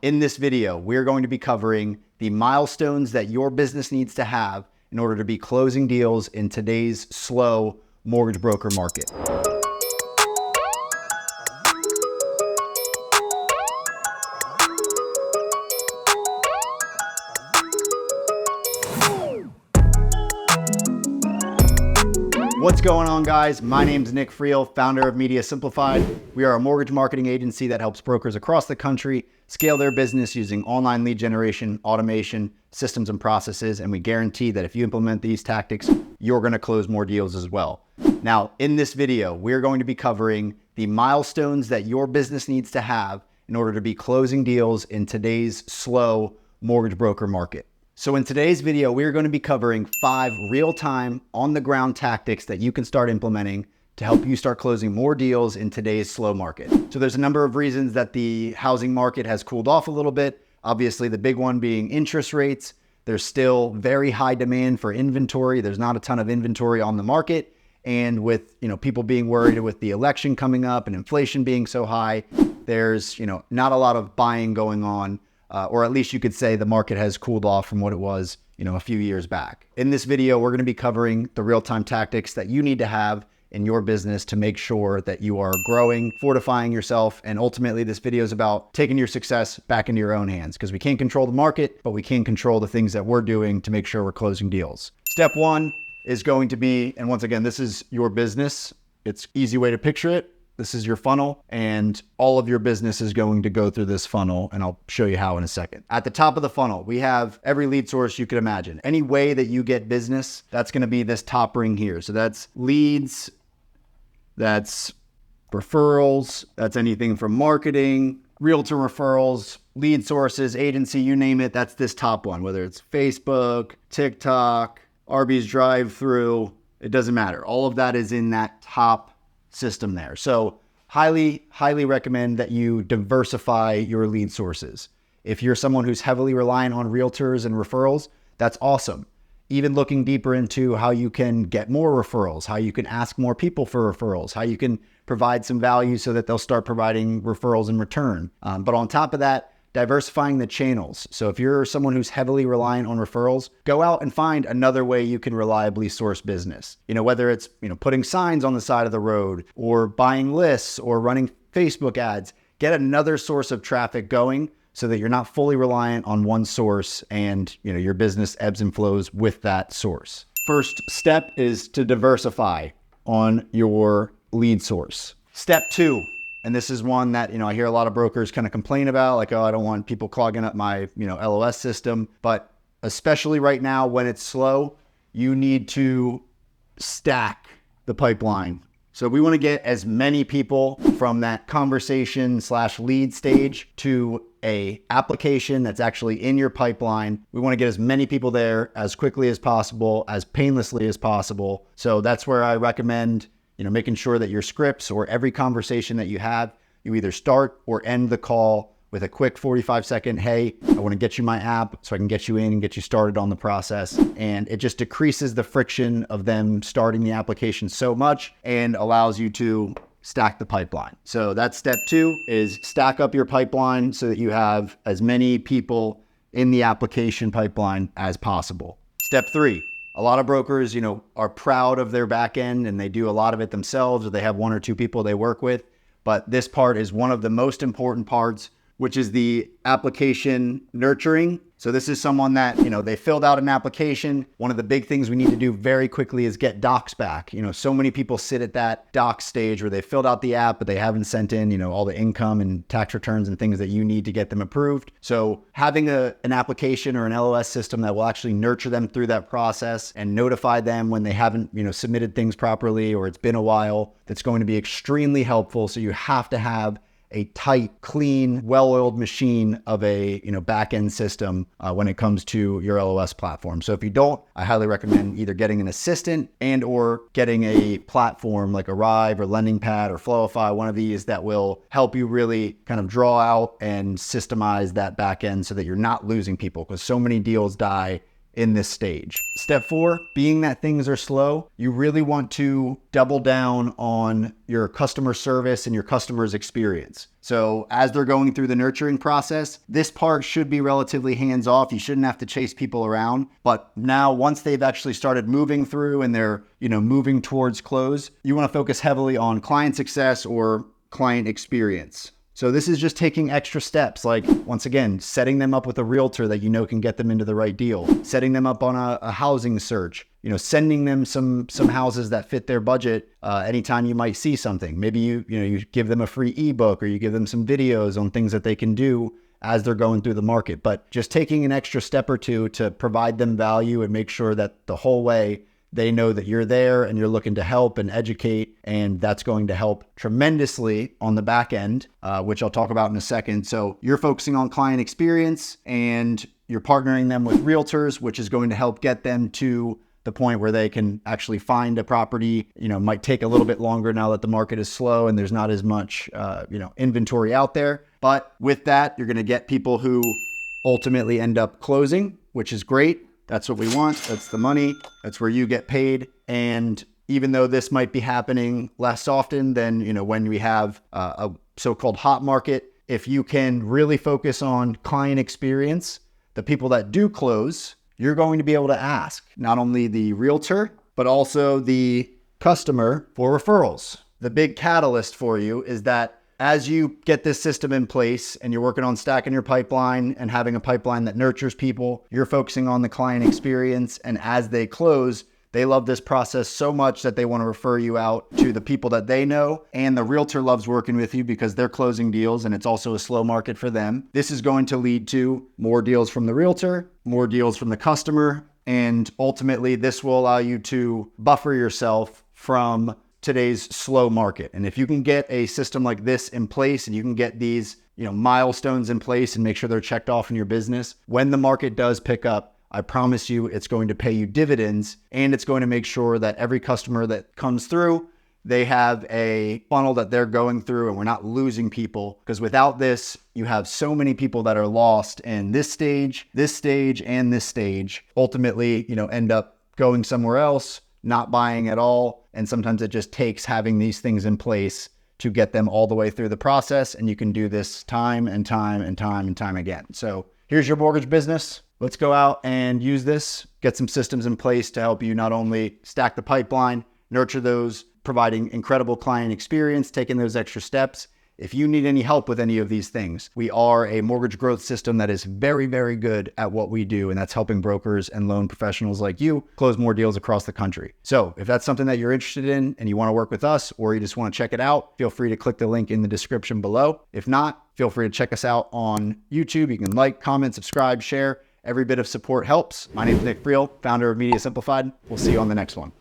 In this video, we're going to be covering the milestones that your business needs to have in order to be closing deals in today's slow mortgage broker market. What's going on, guys? My name's Nick Friel, founder of Media Simplified. We are a mortgage marketing agency that helps brokers across the country scale their business using online lead generation, automation, systems, and processes. And we guarantee that if you implement these tactics, you're going to close more deals as well. Now, in this video, we're going to be covering the milestones that your business needs to have in order to be closing deals in today's slow mortgage broker market. So in today's video, we're going to be covering 5 real-time, on-the-ground tactics that you can start implementing to help you start closing more deals in today's slow market. So there's a number of reasons that the housing market has cooled off a little bit. Obviously, the big one being interest rates. There's still very high demand for inventory. There's not a ton of inventory on the market. And with people being worried with the election coming up and inflation being so high, there's not a lot of buying going on. Or at least you could say the market has cooled off from what it was, a few years back. In this video, we're going to be covering the real-time tactics that you need to have in your business to make sure that you are growing, fortifying yourself. And ultimately, this video is about taking your success back into your own hands, because we can't control the market, but we can control the things that we're doing to make sure we're closing deals. Step 1 is going to be, and once again, this is your business. It's an easy way to picture it. This is your funnel, and all of your business is going to go through this funnel, and I'll show you how in a second. At the top of the funnel, we have every lead source you could imagine. Any way that you get business, that's going to be this top ring here. So that's leads, that's referrals, that's anything from marketing, realtor referrals, lead sources, agency, you name it. That's this top one, whether it's Facebook, TikTok, Arby's drive-through, it doesn't matter. All of that is in that top system there. So highly recommend that you diversify your lead sources. If you're someone who's heavily reliant on realtors and referrals, that's awesome. Even looking deeper into how you can get more referrals, how you can ask more people for referrals, how you can provide some value so that they'll start providing referrals in return. But on top of that, diversifying the channels. So if you're someone who's heavily reliant on referrals, go out and find another way you can reliably source business. Whether it's, putting signs on the side of the road or buying lists or running Facebook ads, get another source of traffic going so that you're not fully reliant on one source and, your business ebbs and flows with that source. First step is to diversify on your lead source. Step 2. And this is one that, I hear a lot of brokers kind of complain about, like, oh, I don't want people clogging up my, LOS system. But especially right now when it's slow, you need to stack the pipeline. So we want to get as many people from that conversation/lead stage to a application that's actually in your pipeline. We want to get as many people there as quickly as possible, as painlessly as possible. So that's where I recommend making sure that your scripts or every conversation that you have, you either start or end the call with a quick 45-second, hey, I want to get you my app so I can get you in and get you started on the process. And it just decreases the friction of them starting the application so much and allows you to stack the pipeline. So that's step 2, is stack up your pipeline so that you have as many people in the application pipeline as possible. Step 3. A lot of brokers, are proud of their back end and they do a lot of it themselves, or they have 1 or 2 people they work with. But this part is one of the most important parts, which is the application nurturing. So this is someone that, they filled out an application. One of the big things we need to do very quickly is get docs back. So many people sit at that docs stage where they filled out the app, but they haven't sent in, all the income and tax returns and things that you need to get them approved. So having an application or an LOS system that will actually nurture them through that process and notify them when they haven't, submitted things properly or it's been a while, that's going to be extremely helpful. So you have to have a tight, clean, well-oiled machine of a back-end system when it comes to your LOS platform. So if you don't, I highly recommend either getting an assistant and or getting a platform like Arrive or LendingPad or Flowify, one of these that will help you really kind of draw out and systemize that back end so that you're not losing people, because so many deals die in this stage. Step 4, being that things are slow, you really want to double down on your customer service and your customer's experience. So as they're going through the nurturing process, this part should be relatively hands-off. You shouldn't have to chase people around. But now once they've actually started moving through and they're, moving towards close, you want to focus heavily on client success or client experience. So this is just taking extra steps, like, once again, setting them up with a realtor that can get them into the right deal, setting them up on a housing search, sending them some houses that fit their budget anytime you might see something. Maybe you give them a free ebook, or you give them some videos on things that they can do as they're going through the market. But just taking an extra step or two to provide them value and make sure that the whole way they know that you're there and you're looking to help and educate, and that's going to help tremendously on the back end, which I'll talk about in a second. So you're focusing on client experience and you're partnering them with realtors, which is going to help get them to the point where they can actually find a property. Might take a little bit longer now that the market is slow and there's not as much, inventory out there. But with that, you're going to get people who ultimately end up closing, which is great. That's what we want. That's the money. That's where you get paid. And even though this might be happening less often than, when we have a so-called hot market, if you can really focus on client experience, the people that do close, you're going to be able to ask not only the realtor, but also the customer for referrals. The big catalyst for you is that as you get this system in place and you're working on stacking your pipeline and having a pipeline that nurtures people, you're focusing on the client experience. And as they close, they love this process so much that they want to refer you out to the people that they know. And the realtor loves working with you because they're closing deals and it's also a slow market for them. This is going to lead to more deals from the realtor, more deals from the customer. And ultimately, this will allow you to buffer yourself from today's slow market. And if you can get a system like this in place and you can get these, milestones in place and make sure they're checked off in your business, when the market does pick up, I promise you it's going to pay you dividends, and it's going to make sure that every customer that comes through, they have a funnel that they're going through and we're not losing people. Because without this, you have so many people that are lost in this stage, and this stage, ultimately, end up going somewhere else, not buying at all. And sometimes it just takes having these things in place to get them all the way through the process. And you can do this time and time and time and time again. So here's your mortgage business. Let's go out and use this, get some systems in place to help you not only stack the pipeline, nurture those, providing incredible client experience, taking those extra steps. If you need any help with any of these things, we are a mortgage growth system that is very, very good at what we do. And that's helping brokers and loan professionals like you close more deals across the country. So if that's something that you're interested in and you want to work with us, or you just want to check it out, feel free to click the link in the description below. If not, feel free to check us out on YouTube. You can like, comment, subscribe, share. Every bit of support helps. My name is Nick Friel, founder of Media Simplified. We'll see you on the next one.